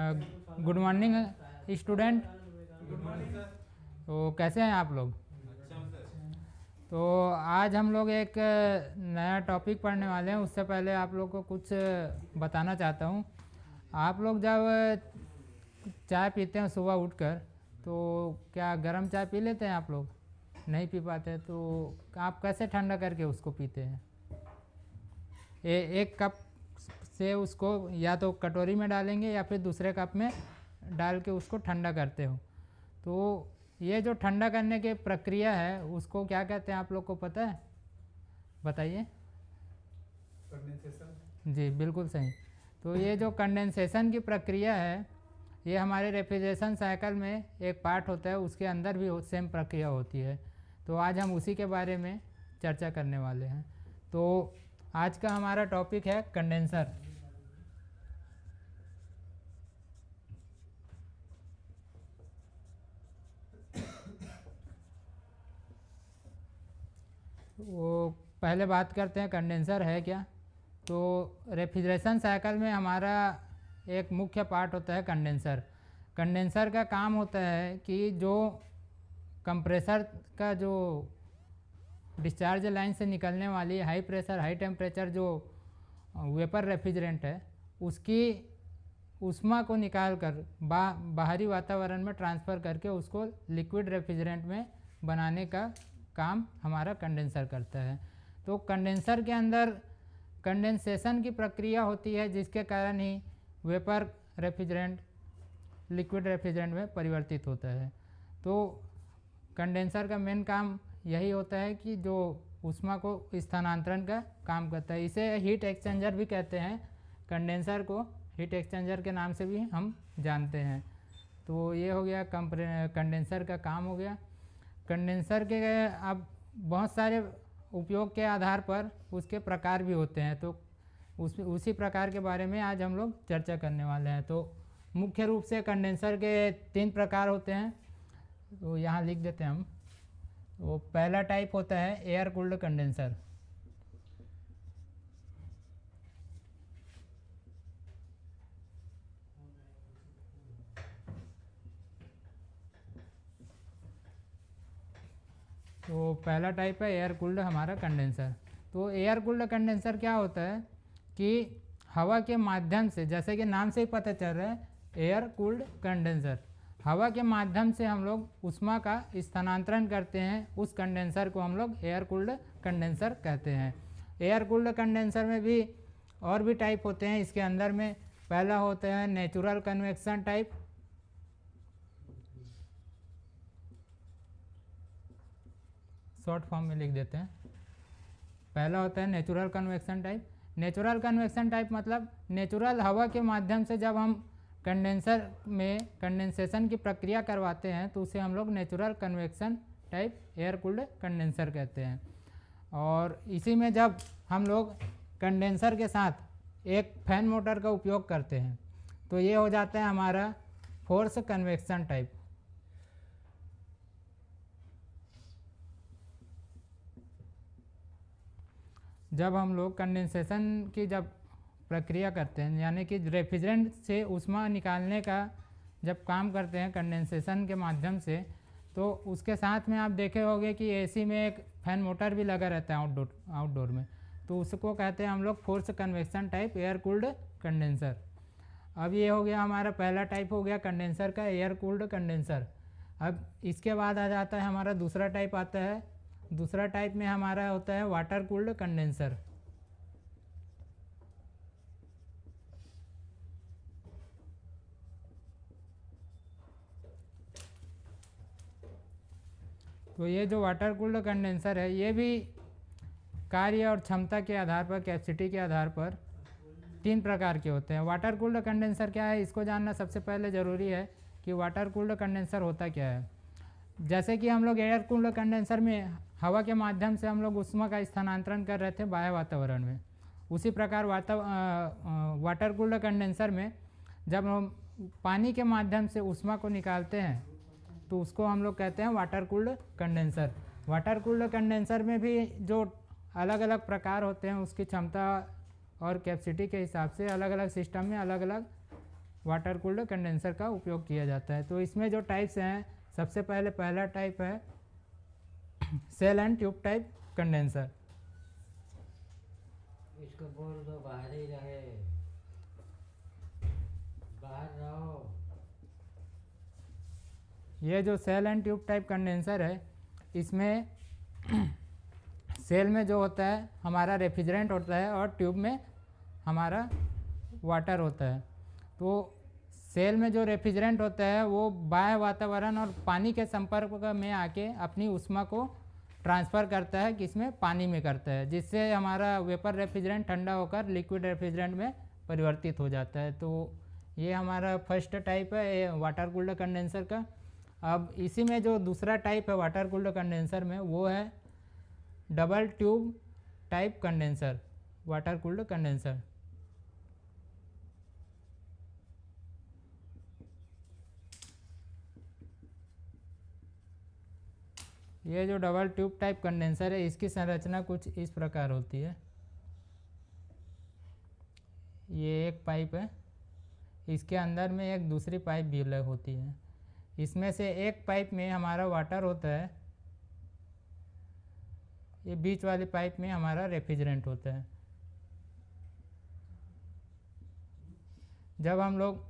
Good morning student. Good morning sir. तो कैसे हैं आप लोग? अच्छा हूँ सर। तो आज हम लोग एक नया टॉपिक पढ़ने वाले हैं। उससे पहले आप लोग को कुछ बताना चाहता हूँ। आप लोग जब चाय पीते हैं सुबह उठकर, तो क्या गर्म चाय पी लेते हैं? आप लोग नहीं पी पाते, तो आप कैसे ठंडा करके उसको पीते हैं? एक कप से उसको या तो कटोरी में डालेंगे या फिर दूसरे कप में डाल के उसको ठंडा करते हो। तो ये जो ठंडा करने की प्रक्रिया है उसको क्या कहते हैं, आप लोग को पता है? बताइए। कंडेंसेशन। जी बिल्कुल सही। तो ये जो कंडेंसेशन की प्रक्रिया है, ये हमारे रेफ्रिजरेशन साइकिल में एक पार्ट होता है, उसके अंदर भी सेम प्रक्रिया होती है। तो आज हम उसी के बारे में चर्चा करने वाले हैं। तो आज का हमारा टॉपिक है कंडेंसर। वो पहले बात करते हैं कंडेंसर है क्या। तो रेफ्रिजरेशन साइकिल में हमारा एक मुख्य पार्ट होता है कंडेंसर। कंडेंसर का काम होता है कि जो कंप्रेसर का जो डिस्चार्ज लाइन से निकलने वाली हाई प्रेशर हाई टेम्परेचर जो वेपर रेफ्रिजरेंट है, उसकी ऊष्मा को निकाल कर बाहरी वातावरण में ट्रांसफ़र करके उसको लिक्विड रेफ्रिजरेंट में बनाने का काम हमारा कंडेंसर करता है। तो कंडेंसर के अंदर कंडेंसेशन की प्रक्रिया होती है, जिसके कारण ही वेपर रेफ्रिजरेंट लिक्विड रेफ्रिजरेंट में परिवर्तित होता है। तो कंडेंसर का मेन काम यही होता है कि जो ऊष्मा को स्थानांतरण का काम करता है। इसे हीट एक्सचेंजर भी कहते हैं। कंडेंसर को हीट एक्सचेंजर के नाम से भी हम जानते हैं। तो ये हो गया कंडेंसर का काम हो गया। कंडेंसर के अब बहुत सारे उपयोग के आधार पर उसके प्रकार भी होते हैं, तो उसी प्रकार के बारे में आज हम लोग चर्चा करने वाले हैं। तो मुख्य रूप से कंडेंसर के 3 प्रकार होते हैं, तो यहाँ लिख देते हैं हम। तो पहला टाइप होता है एयर कूल्ड कंडेंसर। तो पहला टाइप है एयर कूल्ड हमारा कंडेंसर। तो एयर कूल्ड कंडेंसर क्या होता है कि हवा के माध्यम से, जैसे कि नाम से ही पता चल रहा है एयर कूल्ड कंडेंसर, हवा के माध्यम से हम लोग ऊष्मा का स्थानांतरण करते हैं। उस कंडेंसर को हम लोग एयर कूल्ड कंडेंसर कहते हैं। एयर कूल्ड कंडेंसर में भी और भी टाइप होते हैं इसके अंदर में। पहला होता है natural convection type. Short form में लिख देते हैं। पहला होता है natural convection type. Natural convection type मतलब नेचुरल हवा के माध्यम से जब हम कंडेंसर में कंडेंसेशन की प्रक्रिया करवाते हैं, तो उसे हम लोग natural convection type air cooled condenser कहते हैं। और इसी में जब हम लोग कंडेंसर के साथ एक फैन मोटर का उपयोग करते हैं, तो ये हो जाता है हमारा फोर्स कन्वेक्शन टाइप। जब हम लोग कंडेंसेशन की जब प्रक्रिया करते हैं, यानी कि रेफ्रिजरेंट से ऊष्मा निकालने का जब काम करते हैं कंडेंसेशन के माध्यम से, तो उसके साथ में आप देखे होंगे कि एसी में एक फैन मोटर भी लगा रहता है आउटडोर में। तो उसको कहते हैं हम लोग force convection type air cooled condenser. अब ये हो गया हमारा पहला टाइप हो गया कंडेंसर का, एयर कूल्ड कंडेंसर। अब इसके बाद आ जाता है हमारा दूसरा टाइप आता है। दूसरा टाइप में हमारा होता है वाटर कूल्ड कंडेंसर। तो ये जो वाटर कूल्ड कंडेंसर है, ये भी कार्य और क्षमता के आधार पर, कैपेसिटी के आधार पर 3 प्रकार के होते हैं। वाटर कूल्ड कंडेंसर क्या है, इसको जानना सबसे पहले ज़रूरी है कि वाटर कूल्ड कंडेंसर होता क्या है। जैसे कि हम लोग एयर कूल्ड कंडेंसर में हवा के माध्यम से हम लोग ऊष्मा का स्थानांतरण कर रहे थे बाह्य वातावरण में, उसी प्रकार वाटर कूल्ड कंडेंसर में जब हम पानी के माध्यम से ऊष्मा को निकालते हैं, तो उसको हम लोग कहते हैं water cooled condenser. Water cooled condenser में भी जो अलग अलग प्रकार होते हैं, उसकी क्षमता और कैपेसिटी के हिसाब से अलग अलग सिस्टम में अलग अलग वाटर कूल्ड कंडेंसर का उपयोग किया जाता है। तो इसमें जो टाइप्स हैं, सबसे पहले पहला टाइप है shell and tube type condenser. इसको बोल दो बाहर ही रहे, बाहर रहो। ये जो shell and tube type condenser है, इसमें सेल में जो होता है हमारा रेफ्रिजरेंट होता है और ट्यूब में हमारा वाटर होता है। तो सेल में जो रेफ्रिजरेंट होता है वो बाह्य वातावरण और पानी के संपर्क में आके अपनी ऊष्मा को ट्रांसफ़र करता है, किसमें, पानी में करता है, जिससे हमारा वेपर रेफ्रिजरेंट ठंडा होकर लिक्विड रेफ्रिजरेंट में परिवर्तित हो जाता है। तो ये हमारा फर्स्ट टाइप है वाटर कूल्ड कंडेंसर का। अब इसी में जो दूसरा टाइप है वाटर कूल्ड कंडेंसर में, वो है double tube type condenser, water cooled condenser. ये जो डबल ट्यूब टाइप कंडेंसर है, इसकी संरचना कुछ इस प्रकार होती है। ये एक पाइप है, इसके अंदर में एक दूसरी पाइप भी अलग होती है। इसमें से एक पाइप में हमारा वाटर होता है, ये बीच वाली पाइप में हमारा रेफ्रिजरेंट होता है। जब हम लोग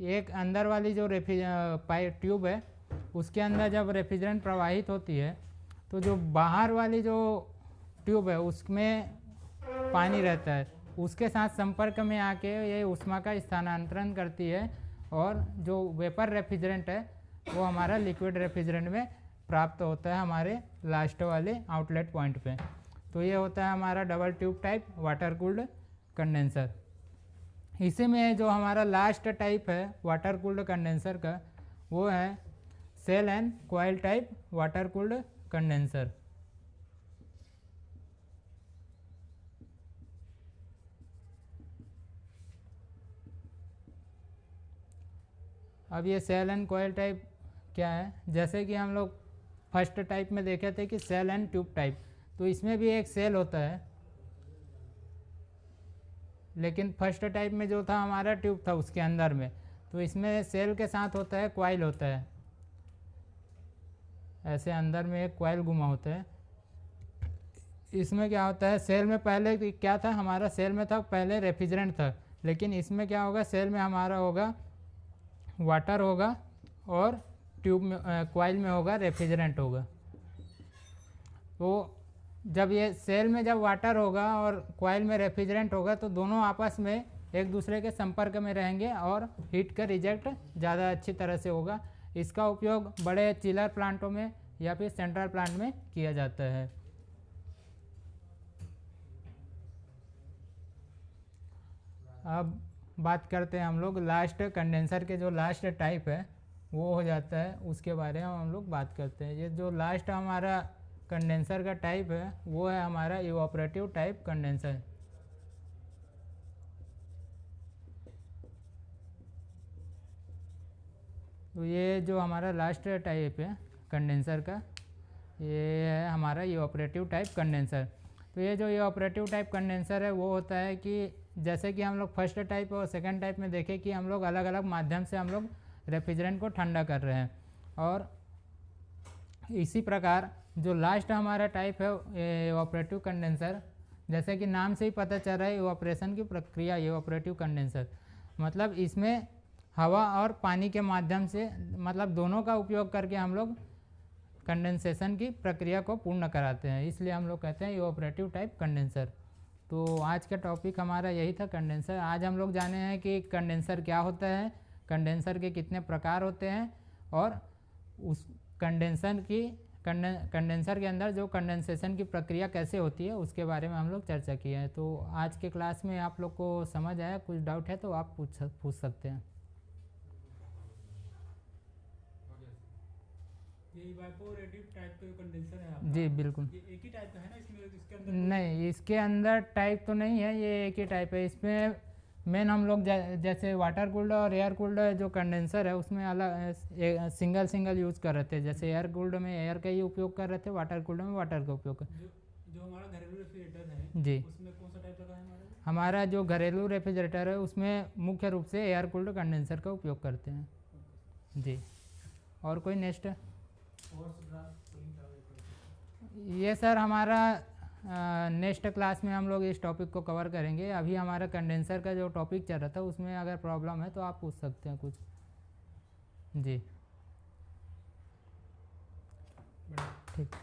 एक अंदर वाली जो पाइप ट्यूब है, उसके अंदर जब रेफ्रिजरेंट प्रवाहित होती है, तो जो बाहर वाली जो ट्यूब है उसमें पानी रहता है, उसके साथ संपर्क में आके ये ऊष्मा का स्थानांतरण करती है और जो वेपर रेफ्रिजरेंट है वो हमारा लिक्विड रेफ्रिजरेंट में प्राप्त होता है हमारे लास्ट वाले आउटलेट पॉइंट पे। तो ये होता है हमारा double tube type water cooled condenser. इसी में जो हमारा लास्ट टाइप है वाटर कूल्ड कंडेंसर का, वो है shell and coil type water cooled condenser. अब ये सेल एंड कॉइल टाइप क्या है, जैसे कि हम लोग फर्स्ट टाइप में देखे थे कि सेल एंड ट्यूब टाइप, तो इसमें भी एक सेल होता है, लेकिन फर्स्ट टाइप में जो था हमारा ट्यूब था उसके अंदर में, तो इसमें सेल के साथ होता है कॉइल होता है, ऐसे अंदर में एक कॉइल घुमा होता है। इसमें क्या होता है, सेल में पहले क्या था हमारा, सेल में था पहले रेफ्रिजरेंट था, लेकिन इसमें क्या होगा, सेल में हमारा होगा वाटर होगा और ट्यूब में कॉइल में होगा रेफ्रिजरेंट होगा। तो जब ये सेल में जब वाटर होगा और कॉइल में रेफ्रिजरेंट होगा, तो दोनों आपस में एक दूसरे के संपर्क में रहेंगे और हीट का रिजेक्ट ज़्यादा अच्छी तरह से होगा। इसका उपयोग बड़े चिलर प्लांटों में या फिर सेंट्रल प्लांट में किया जाता है। अब बात करते हैं हम लोग लास्ट कंडेंसर के, जो लास्ट टाइप है वो हो जाता है, उसके बारे में हम लोग बात करते हैं। ये जो लास्ट हमारा कंडेंसर का टाइप है वो है हमारा इवापोरेटिव टाइप कंडेंसर। तो ये जो हमारा लास्ट टाइप है कंडेंसर का, ये है हमारा इवापोरेटिव टाइप कंडेंसर। तो ये जो इवापोरेटिव टाइप कंडेंसर है वो होता है कि जैसे कि हम लोग फर्स्ट टाइप और सेकंड टाइप में देखें कि हम लोग अलग अलग माध्यम से हम लोग रेफ्रिजरेंट को ठंडा कर रहे हैं, और इसी प्रकार जो लास्ट हमारा टाइप है इवापोरेटिव कंडेंसर, जैसे कि नाम से ही पता चल रहा है इवापोरेशन की प्रक्रिया, इवापोरेटिव कंडेंसर मतलब इसमें हवा और पानी के माध्यम से, मतलब दोनों का उपयोग करके हम लोग कंडेंसेशन की प्रक्रिया को पूर्ण कराते हैं, इसलिए हम लोग कहते हैं इवापोरेटिव टाइप कंडेंसर। तो आज का टॉपिक हमारा यही था कंडेंसर। आज हम लोग जाने हैं कि कंडेंसर क्या होता है, कंडेंसर के कितने प्रकार होते हैं, और उस कंडेंसर के अंदर जो कंडेंसेशन की प्रक्रिया कैसे होती है उसके बारे में हम लोग चर्चा किए हैं। तो आज के क्लास में आप लोग को समझ आया, कुछ डाउट है तो आप पूछ सकते हैं। ये इवापोरेटिव टाइप का कंडेंसर है आपका? जी बिल्कुल। ये एक ही टाइप का है ना, इसमें इसके अंदर नहीं, इसके अंदर टाइप तो नहीं है, ये एक ही टाइप है। इसमें मेन हम लोग जैसे वाटर कूल्ड और एयर कूल्ड जो कंडेंसर है उसमें अलग सिंगल यूज़ कर रहे थे। जैसे एयर कूल्ड में एयर का ही उपयोग कर रहे थे, वाटर कूल्ड में वाटर का उपयोग कर। जो हमारा घरेलू जी। उसमें कौन सा टाइप लगा है हमारे को? हमारा जो घरेलू रेफ्रिजरेटर है उसमें मुख्य रूप से एयर कूल्ड कंडेंसर का उपयोग करते हैं जी। और कोई नेक्स्ट? ये सर हमारा नेक्स्ट क्लास में हम लोग इस टॉपिक को कवर करेंगे। अभी हमारा कंडेंसर का जो टॉपिक चल रहा था उसमें अगर प्रॉब्लम है तो आप पूछ सकते हैं कुछ जी। ठीक।